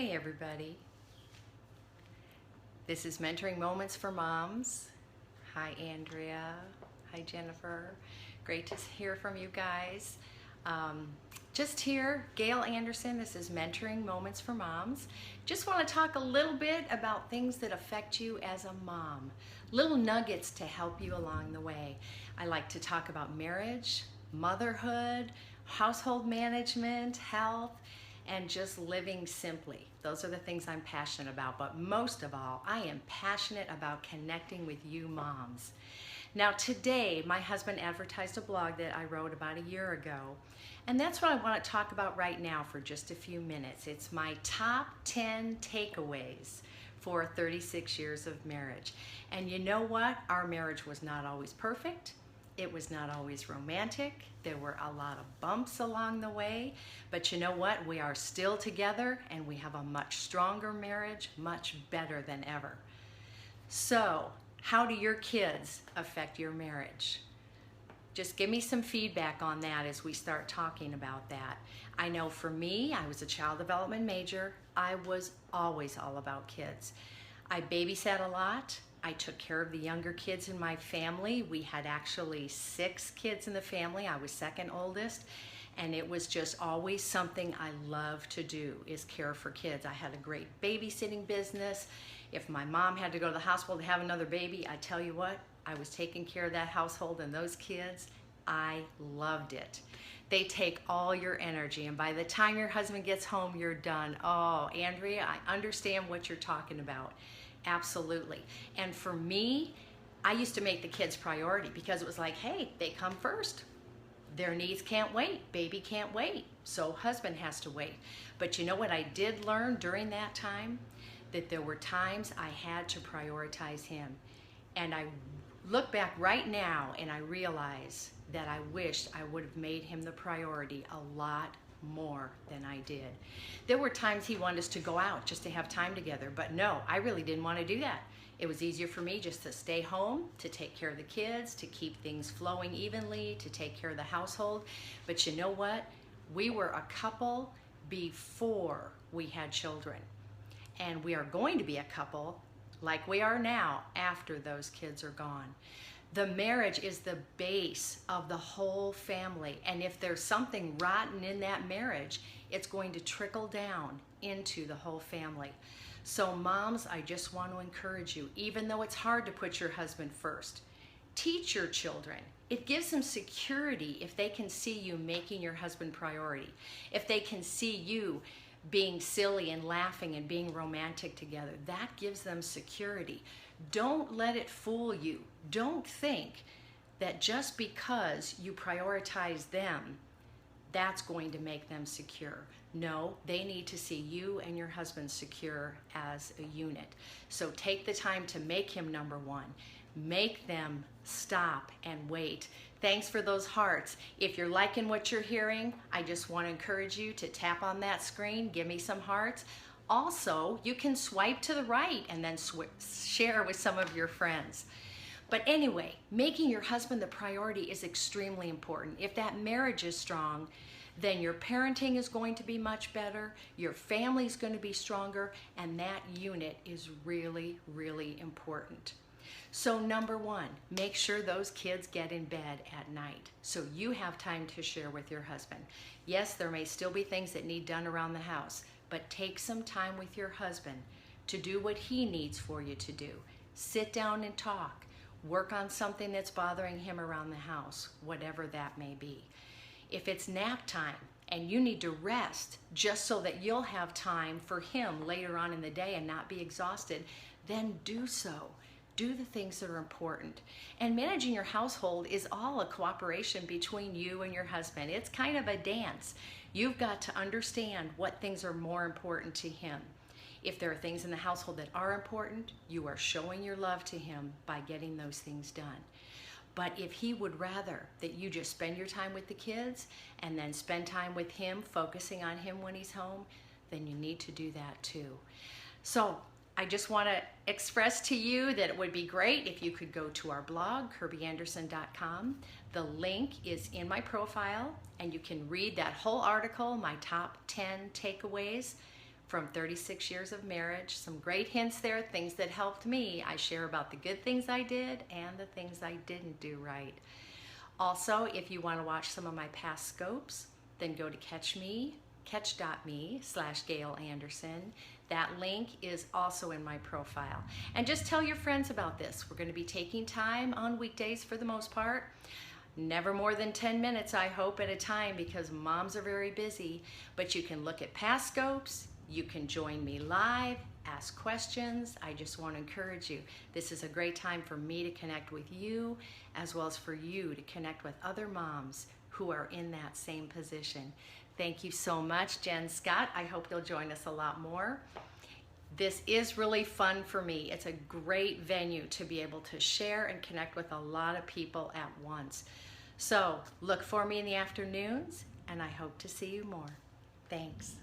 Hey everybody, this is Mentoring Moments for Moms. Hi Andrea, hi Jennifer, great to hear from you guys. Just here, Gail Anderson, this is Mentoring Moments for Moms. Just want to talk a little bit about things that affect you as a mom, little nuggets to help you along the way. I like to talk about marriage, motherhood, household management, health, and just living simply. Those are the things I'm passionate about, but most of all, I am passionate about connecting with you moms. Now today, my husband advertised a blog that I wrote about a year ago, and that's what I want to talk about right now for just a few minutes. It's my top 10 takeaways for 36 years of marriage. And you know what? Our marriage was not always perfect. It was not always romantic. There were a lot of bumps along the way, but you know what? We are still together and we have a much stronger marriage, much better than ever. So, how do your kids affect your marriage? Just give me some feedback on that as we start talking about that. I know for me, I was a child development major. I was always all about kids. I babysat a lot. I took care of the younger kids in my family. We had actually 6 kids in the family. I was second oldest, and it was just always something I loved to do, is care for kids. I had a great babysitting business. If my mom had to go to the hospital to have another baby, I tell you what, I was taking care of that household and those kids. I loved it. They take all your energy, and by the time your husband gets home, you're done. Oh, Andrea, I understand what you're talking about. Absolutely. And for me, I used to make the kids priority because it was like, hey, they come first. Their needs can't wait. Baby can't wait. So husband has to wait. But you know what I did learn during that time? That there were times I had to prioritize him. And I look back right now and I realize that I wished I would have made him the priority a lot more than I did. There were times he wanted us to go out just to have time together, but no, I really didn't want to do that. It was easier for me just to stay home, to take care of the kids, to keep things flowing evenly, to take care of the household. But you know what? We were a couple before we had children, and we are going to be a couple like we are now after those kids are gone. The marriage is the base of the whole family, and if there's something rotten in that marriage, it's going to trickle down into the whole family. So moms, I just want to encourage you, even though it's hard to put your husband first, teach your children. It gives them security if they can see you making your husband priority, if they can see you being silly and laughing and being romantic together. That gives them security. Don't let it fool you. Don't think that just because you prioritize them, that's going to make them secure. No, they need to see you and your husband secure as a unit. So take the time to make him number one. Make them stop and wait. Thanks for those hearts. If you're liking what you're hearing, I just want to encourage you to tap on that screen, give me some hearts. Also, you can swipe to the right and then share with some of your friends. But anyway, making your husband the priority is extremely important. If that marriage is strong, then your parenting is going to be much better, your family is going to be stronger, and that unit is really, really important. So number one, make sure those kids get in bed at night so you have time to share with your husband. Yes, there may still be things that need done around the house, but take some time with your husband to do what he needs for you to do. Sit down and talk. Work on something that's bothering him around the house, whatever that may be. If it's nap time and you need to rest just so that you'll have time for him later on in the day and not be exhausted, then do so. Do the things that are important. And managing your household is all a cooperation between you and your husband. It's kind of a dance. You've got to understand what things are more important to him. If there are things in the household that are important, you are showing your love to him by getting those things done. But if he would rather that you just spend your time with the kids and then spend time with him, focusing on him when he's home, then you need to do that too. So I just want to express to you that it would be great if you could go to our blog, KirbyAnderson.com. The link is in my profile, and you can read that whole article, my top 10 takeaways from 36 years of marriage. Some great hints there, things that helped me. I share about the good things I did and the things I didn't do right. Also, if you want to watch some of my past scopes, then go to catch.me/Gail Anderson. That link is also in my profile. And just tell your friends about this. We're going to be taking time on weekdays for the most part. Never more than 10 minutes, I hope, at a time, because moms are very busy. But you can look at past scopes. You can join me live, ask questions. I just want to encourage you. This is a great time for me to connect with you, as well as for you to connect with other moms who are in that same position. Thank you so much, Jen Scott. I hope you'll join us a lot more. This is really fun for me. It's a great venue to be able to share and connect with a lot of people at once. So look for me in the afternoons, and I hope to see you more. Thanks.